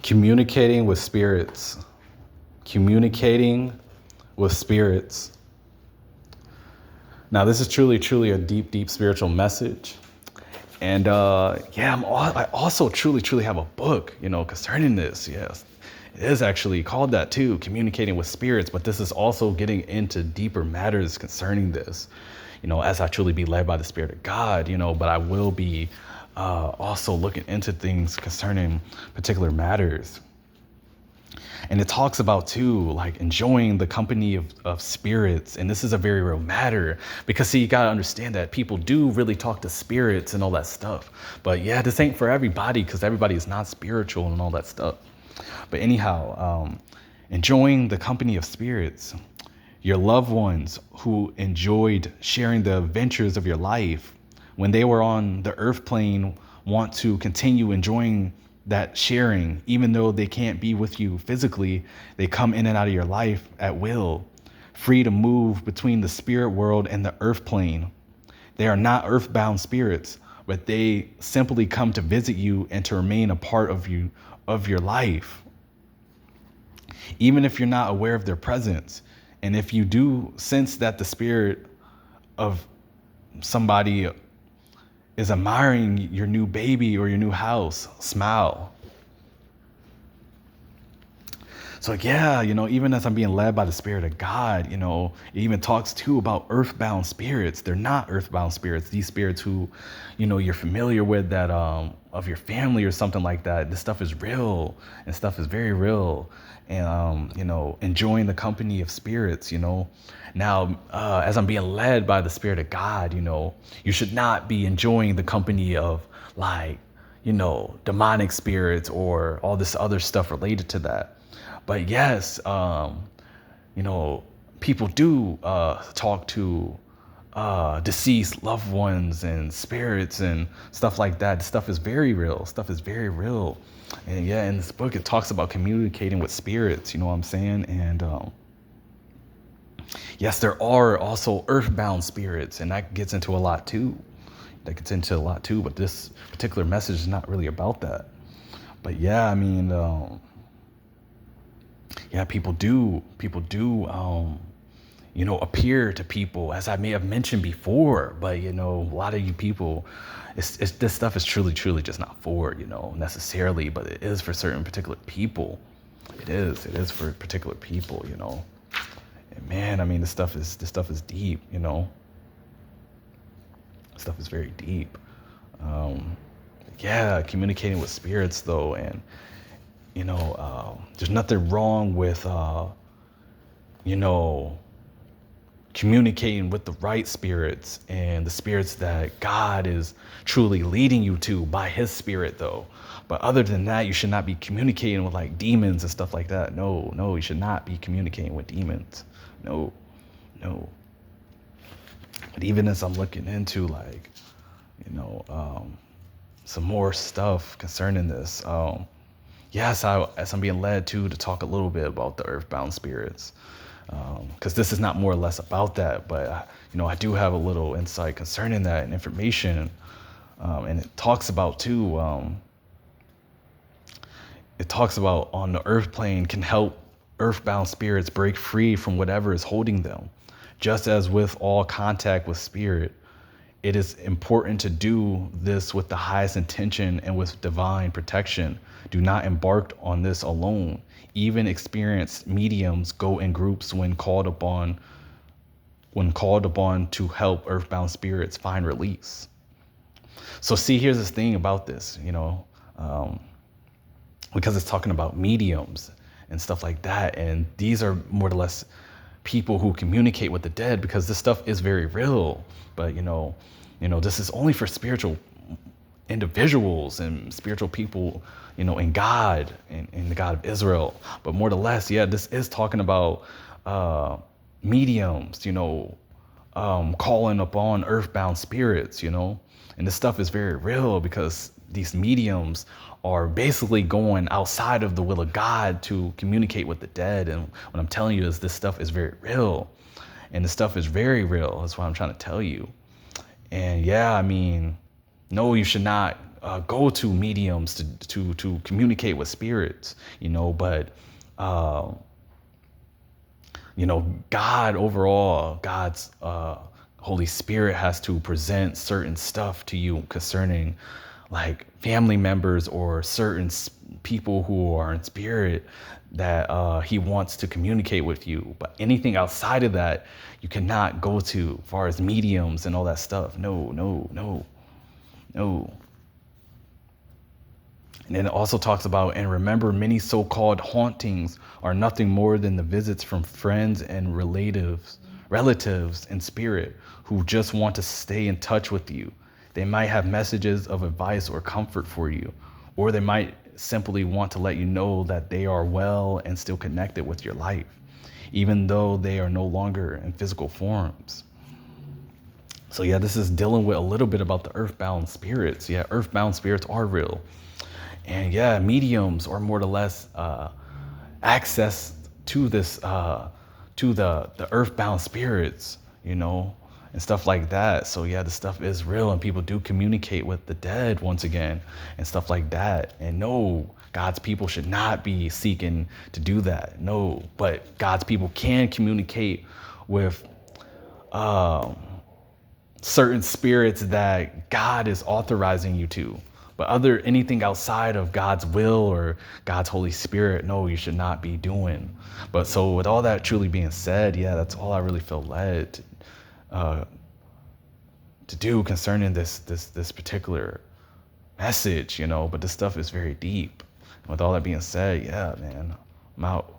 Communicating with spirits. Communicating with spirits. Now, this is truly, truly a deep, deep spiritual message. And I also truly, truly have a book, concerning this. Yes, it is actually called that too, Communicating with Spirits. But this is also getting into deeper matters concerning this, as I truly be led by the Spirit of God, but I will be also looking into things concerning particular matters. And it talks about too, like enjoying the company of spirits. And this is a very real matter because see, you gotta understand that people do really talk to spirits and all that stuff. But yeah, this ain't for everybody because everybody is not spiritual and all that stuff. But anyhow, enjoying the company of spirits, your loved ones who enjoyed sharing the adventures of your life when they were on the earth plane want to continue enjoying that sharing, even though they can't be with you physically. They come in and out of your life at will, free to move between the spirit world and the earth plane. They are not earthbound spirits, but they simply come to visit you and to remain a part of your life. Even if you're not aware of their presence, and if you do sense that the spirit of somebody is admiring your new baby or your new house, smile. So yeah, even as I'm being led by the Spirit of God, it even talks too about earthbound spirits. They're not earthbound spirits. These spirits who, you're familiar with that of your family or something like that. This stuff is real and stuff is very real. And enjoying the company of spirits, Now, as I'm being led by the Spirit of God, you should not be enjoying the company of like, demonic spirits or all this other stuff related to that. But yes, people do talk to deceased loved ones and spirits and stuff like that. Stuff is very real. Stuff is very real. And yeah, in this book, it talks about communicating with spirits, you know what I'm saying? And yes, there are also earthbound spirits, and that gets into a lot too. But this particular message is not really about that. But yeah, I mean, people do, appear to people, as I may have mentioned before. But a lot of you people, it's this stuff is truly, truly just not for necessarily, but it is for certain particular people. It is for particular people. And man, I mean, this stuff is deep. Stuff is very deep. Communicating with spirits though, and there's nothing wrong with communicating with the right spirits and the spirits that God is truly leading you to by his spirit though. But other than that, you should not be communicating with like demons and stuff like that. No, you should not be communicating with demons. No. But even as I'm looking into like, some more stuff concerning this, as I'm being led to talk a little bit about the earthbound spirits, because this is not more or less about that, but I do have a little insight concerning that and information, and it talks about too. It talks about on the earth plane can help earthbound spirits break free from whatever is holding them. Just as with all contact with spirit, it is important to do this with the highest intention and with divine protection. Do not embark on this alone. Even experienced mediums go in groups when called upon to help earthbound spirits find release. So see, here's this thing about this, because it's talking about mediums and stuff like that. And these are more or less people who communicate with the dead, because this stuff is very real. But this is only for spiritual individuals and spiritual people, in God, in the God of Israel. But more or less, this is talking about mediums, calling upon earthbound spirits, and this stuff is very real because these mediums are basically going outside of the will of God to communicate with the dead. And what I'm telling you is this stuff is very real, and this stuff is very real. That's what I'm trying to tell you. And no, you should not go to mediums to communicate with spirits, but God overall, God's Holy Spirit has to present certain stuff to you concerning like family members or certain people who are in spirit that he wants to communicate with you. But anything outside of that, you cannot go to, as far as mediums and all that stuff. No, no, no, no. And then it also talks about, and remember, many so-called hauntings are nothing more than the visits from friends and relatives in spirit who just want to stay in touch with you. They might have messages of advice or comfort for you, or they might simply want to let you know that they are well and still connected with your life, even though they are no longer in physical forms. So yeah, this is dealing with a little bit about the earthbound spirits. Yeah, earthbound spirits are real. And yeah, mediums or more or less access to this, to the earthbound spirits, and stuff like that. So yeah, the stuff is real, and people do communicate with the dead once again and stuff like that. And no, God's people should not be seeking to do that. No, but God's people can communicate with certain spirits that God is authorizing you to. But anything outside of God's will or God's Holy Spirit, no, you should not be doing. But so with all that truly being said, yeah, that's all I really feel led to do concerning this particular message, But this stuff is very deep. With all that being said, yeah, man, I'm out.